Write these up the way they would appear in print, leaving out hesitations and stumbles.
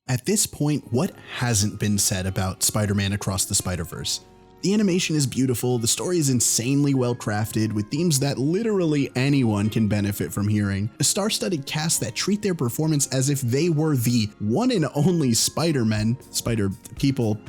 At this point, what hasn't been said about Spider-Man Across the Spider-Verse? The animation is beautiful, the story is insanely well crafted, with themes that literally anyone can benefit from hearing, a star-studded cast that treat their performance as if they were the one and only Spider-Men, Spider-People,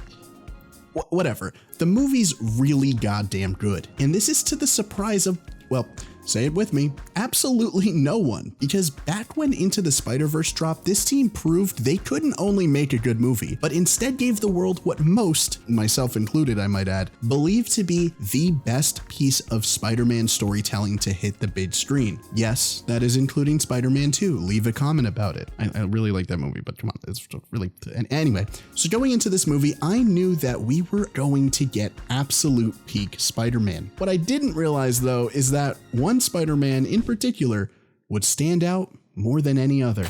whatever. The movie's really goddamn good, and this is to the surprise of, well, say it with me, absolutely no one, because back when Into the Spider-Verse dropped, this team proved they couldn't only make a good movie, but instead gave the world what most, myself included I might add, believe to be the best piece of Spider-Man storytelling to hit the big screen. Yes, that is including Spider-Man 2, leave a comment about it. I really like that movie, but come on, it's really, anyway. So going into this movie, I knew that we were going to get absolute peak Spider-Man. What I didn't realize though is that one Spider-Man in particular would stand out more than any other.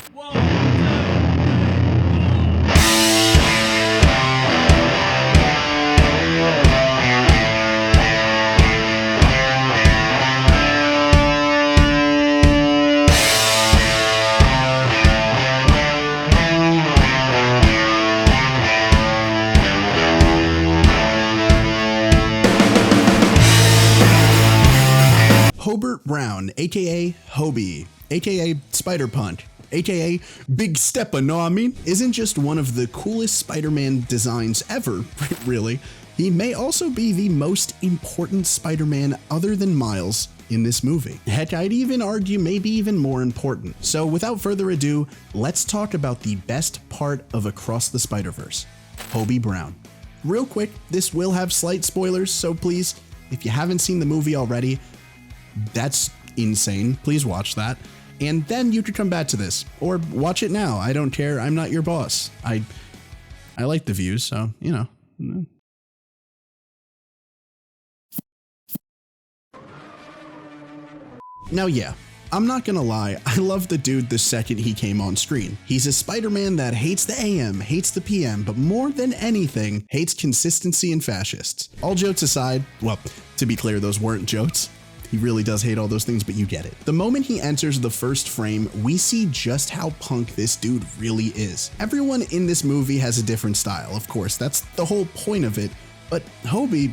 Hobie Brown AKA Hobie AKA Spider-Punk AKA Big Stepper, know what I mean? Isn't just one of the coolest Spider-Man designs ever, really. He may also be the most important Spider-Man other than Miles in this movie. Heck, I'd even argue maybe even more important. So without further ado, let's talk about the best part of Across the Spider-Verse, Hobie Brown. Real quick, this will have slight spoilers, so please, if you haven't seen the movie already, that's insane. Please watch that. And then you could come back to this or watch it now. I don't care. I'm not your boss. I like the views, so, you know. Now, yeah, I'm not gonna lie. I love the dude the second he came on screen. He's a Spider-Man that hates the AM, hates the PM, but more than anything, hates consistency and fascists. All jokes aside, well, to be clear, those weren't jokes. He really does hate all those things, but you get it. The moment he enters the first frame, we see just how punk this dude really is. Everyone in this movie has a different style, of course, that's the whole point of it, but Hobie,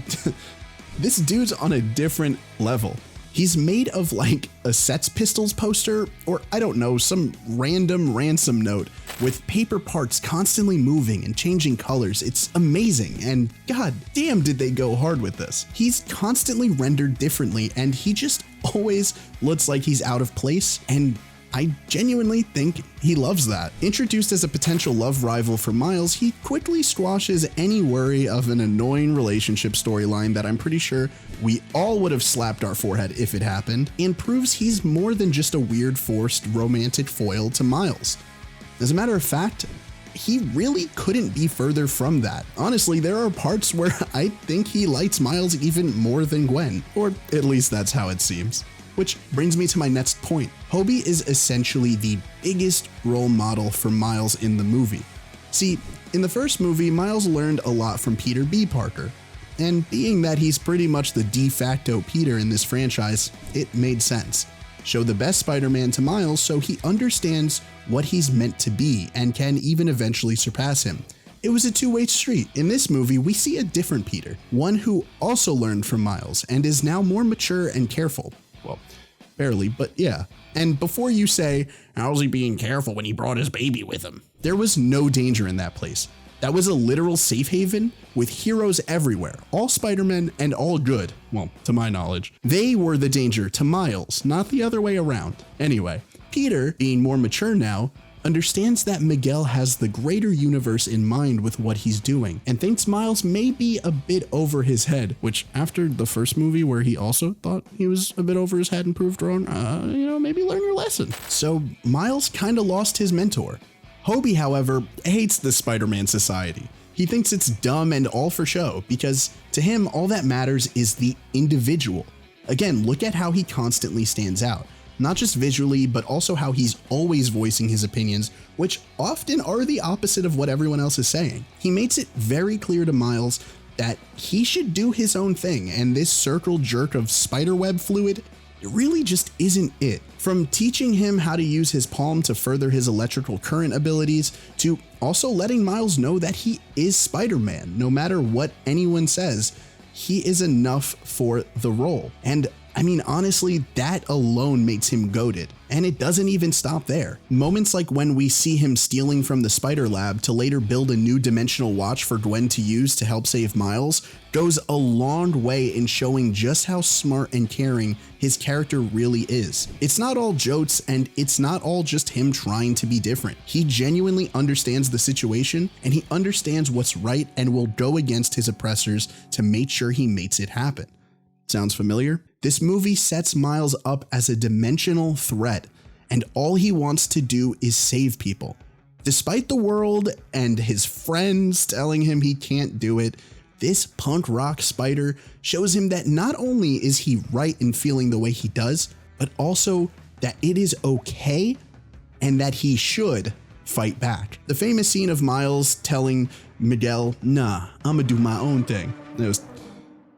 this dude's on a different level. He's made of like a Sex Pistols poster, or I don't know, some random ransom note with paper parts constantly moving and changing colors. It's amazing, and god damn did they go hard with this. He's constantly rendered differently, and he just always looks like he's out of place, and I genuinely think he loves that. Introduced as a potential love rival for Miles, he quickly squashes any worry of an annoying relationship storyline that I'm pretty sure we all would have slapped our forehead if it happened, and proves he's more than just a weird forced romantic foil to Miles. As a matter of fact, he really couldn't be further from that. Honestly, there are parts where I think he likes Miles even more than Gwen, or at least that's how it seems. Which brings me to my next point. Hobie is essentially the biggest role model for Miles in the movie. See, in the first movie, Miles learned a lot from Peter B. Parker, and being that he's pretty much the de facto Peter in this franchise, it made sense. Show the best Spider-Man to Miles so he understands what he's meant to be and can even eventually surpass him. It was a two-way street. In this movie, we see a different Peter, one who also learned from Miles and is now more mature and careful. Well, barely, but yeah. And before you say, how's he being careful when he brought his baby with him? There was no danger in that place. That was a literal safe haven with heroes everywhere, all Spider-Men and all good. Well, to my knowledge. They were the danger to Miles, not the other way around. Anyway, Peter, being more mature now, understands that Miguel has the greater universe in mind with what he's doing, and thinks Miles may be a bit over his head, which after the first movie where he also thought he was a bit over his head and proved wrong, maybe learn your lesson. So Miles kinda lost his mentor. Hobie, however, hates the Spider-Man society. He thinks it's dumb and all for show, because to him, all that matters is the individual. Again, look at how he constantly stands out. Not just visually, but also how he's always voicing his opinions, which often are the opposite of what everyone else is saying. He makes it very clear to Miles that he should do his own thing, and this circle jerk of spiderweb fluid, it really just isn't it. From teaching him how to use his palm to further his electrical current abilities, to also letting Miles know that he is Spider-Man. No matter what anyone says, he is enough for the role. And I mean, honestly, that alone makes him goated. And it doesn't even stop there. Moments like when we see him stealing from the Spider Lab to later build a new dimensional watch for Gwen to use to help save Miles goes a long way in showing just how smart and caring his character really is. It's not all jokes, and it's not all just him trying to be different. He genuinely understands the situation, and he understands what's right and will go against his oppressors to make sure he makes it happen. Sounds familiar? This movie sets Miles up as a dimensional threat, and all he wants to do is save people. Despite the world and his friends telling him he can't do it, this punk rock spider shows him that not only is he right in feeling the way he does, but also that it is okay and that he should fight back. The famous scene of Miles telling Miguel, "Nah, I'ma do my own thing."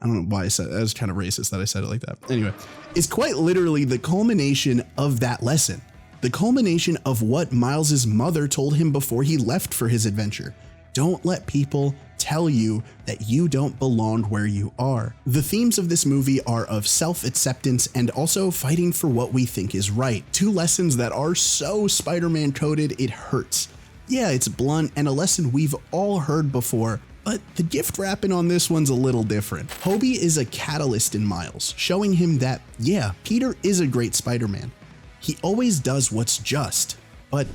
I don't know why I said that. It was kind of racist that I said it like that. Anyway, it's quite literally the culmination of that lesson. The culmination of what Miles's mother told him before he left for his adventure. Don't let people tell you that you don't belong where you are. The themes of this movie are of self-acceptance and also fighting for what we think is right. Two lessons that are so Spider-Man coded it hurts. Yeah, it's blunt and a lesson we've all heard before, but the gift wrapping on this one's a little different. Hobie is a catalyst in Miles, showing him that, yeah, Peter is a great Spider-Man. He always does what's just, but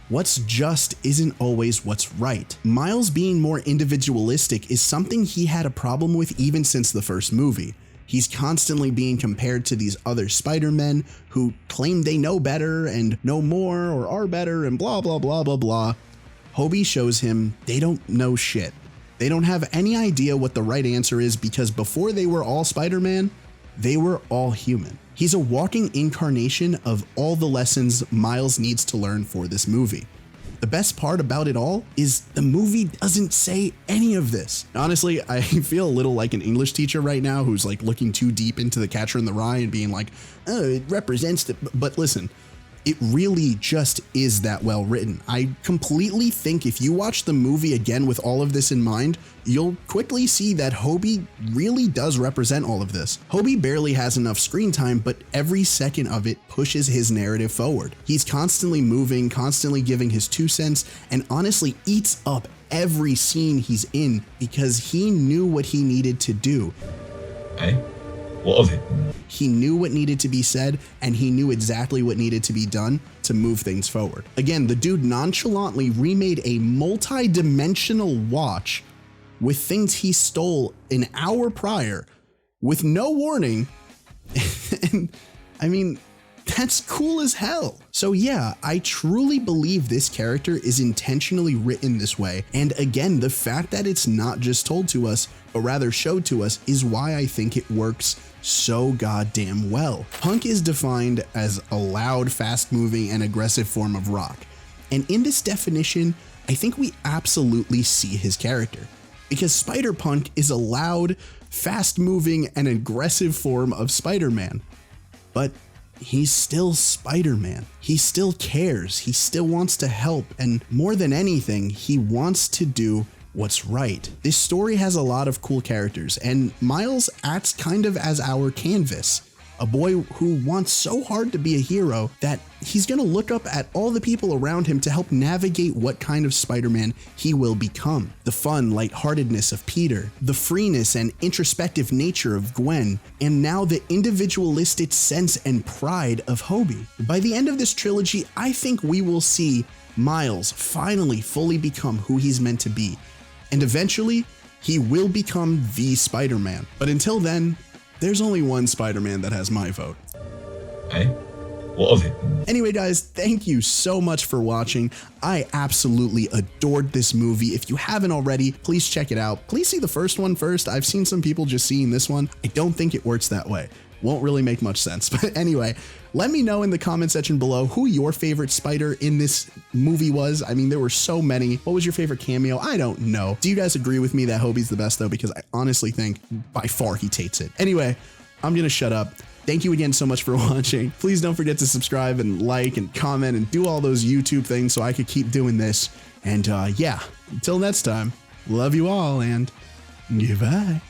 what's just isn't always what's right. Miles being more individualistic is something he had a problem with even since the first movie. He's constantly being compared to these other Spider-Men who claim they know better and know more or are better and blah, blah, blah, blah, blah. Hobie shows him they don't know shit. They don't have any idea what the right answer is because before they were all Spider-Man, they were all human. He's a walking incarnation of all the lessons Miles needs to learn for this movie. The best part about it all is the movie doesn't say any of this. Honestly, I feel a little like an English teacher right now who's like looking too deep into The Catcher in the Rye and being like, oh, it represents the, but listen, it really just is that well written. I completely think if you watch the movie again with all of this in mind, you'll quickly see that Hobie really does represent all of this. Hobie barely has enough screen time, but every second of it pushes his narrative forward. He's constantly moving, constantly giving his 2 cents, and honestly eats up every scene he's in because he knew what he needed to do. Hey? What of it? He knew what needed to be said, and he knew exactly what needed to be done to move things forward. Again, the dude nonchalantly remade a multi-dimensional watch with things he stole an hour prior with no warning. And I mean, that's cool as hell. So yeah, I truly believe this character is intentionally written this way. And again, the fact that it's not just told to us, but rather showed to us is why I think it works so goddamn well. Punk is defined as a loud, fast-moving, and aggressive form of rock. And in this definition, I think we absolutely see his character. Because Spider-Punk is a loud, fast-moving, and aggressive form of Spider-Man. But he's still Spider-Man. He still cares. He still wants to help. And more than anything, he wants to do what's right. This story has a lot of cool characters, and Miles acts kind of as our canvas. A boy who wants so hard to be a hero that he's gonna look up at all the people around him to help navigate what kind of Spider-Man he will become. The fun, lightheartedness of Peter, the freeness and introspective nature of Gwen, and now the individualistic sense and pride of Hobie. By the end of this trilogy, I think we will see Miles finally fully become who he's meant to be. And eventually, he will become the Spider-Man. But until then, there's only one Spider-Man that has my vote. Hey? What of it? Anyway, guys, thank you so much for watching. I absolutely adored this movie. If you haven't already, please check it out. Please see the first one first. I've seen some people just seeing this one. I don't think it works that way. Won't really make much sense. But anyway, let me know in the comment section below who your favorite Spider in this movie was. I mean, there were so many. What was your favorite cameo? I don't know. Do you guys agree with me that Hobie's the best though? Because I honestly think by far he takes it. Anyway, I'm gonna shut up. Thank you again so much for watching. Please don't forget to subscribe and like and comment and do all those YouTube things so I could keep doing this. And yeah, until next time, love you all and goodbye.